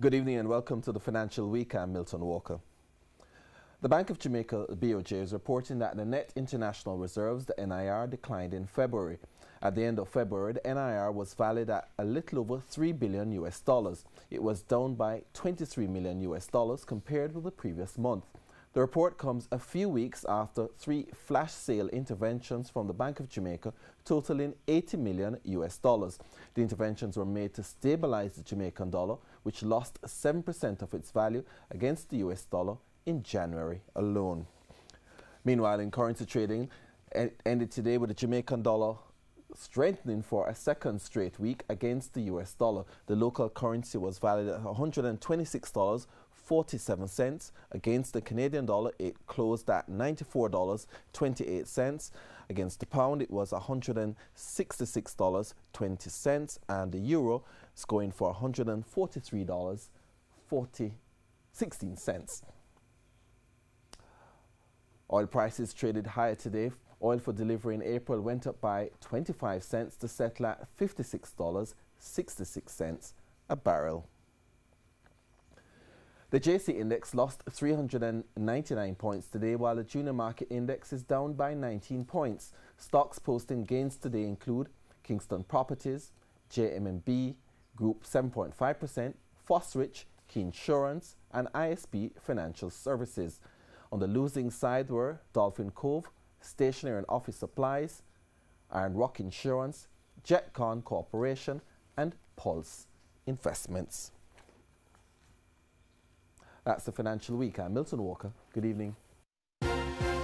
Good evening and welcome to the Financial Week. I'm Milton Walker. The Bank of Jamaica, BOJ, is reporting that the net international reserves, the NIR, declined in February. At the end of February, the NIR was valued at a little over $3 billion. It was down by $23 million compared with the previous month. The report comes a few weeks after 3 flash sale interventions from the Bank of Jamaica totaling $80 million. The interventions were made to stabilize the Jamaican dollar, which lost 7% of its value against the US dollar in January alone. Meanwhile, in currency trading, ended today with the Jamaican dollar strengthening for a second straight week against the US dollar. The local currency was valued at $126.47 against the Canadian dollar. It closed at $94.28. Against the pound, it was $166.20, and the euro is going for $143.16. Oil prices traded higher today. Oil for delivery in April went up by 25 cents to settle at $56.66 a barrel. The JC index lost 399 points today, while the junior market index is down by 19 points. Stocks posting gains today include Kingston Properties, JMB Group 7.5%, Fosrich, Key Insurance, and ISB Financial Services. On the losing side were Dolphin Cove, Stationery and Office Supplies, Iron Rock Insurance, Jetcon Corporation, and Pulse Investments. That's the Financial Week. I'm Milton Walker. Good evening.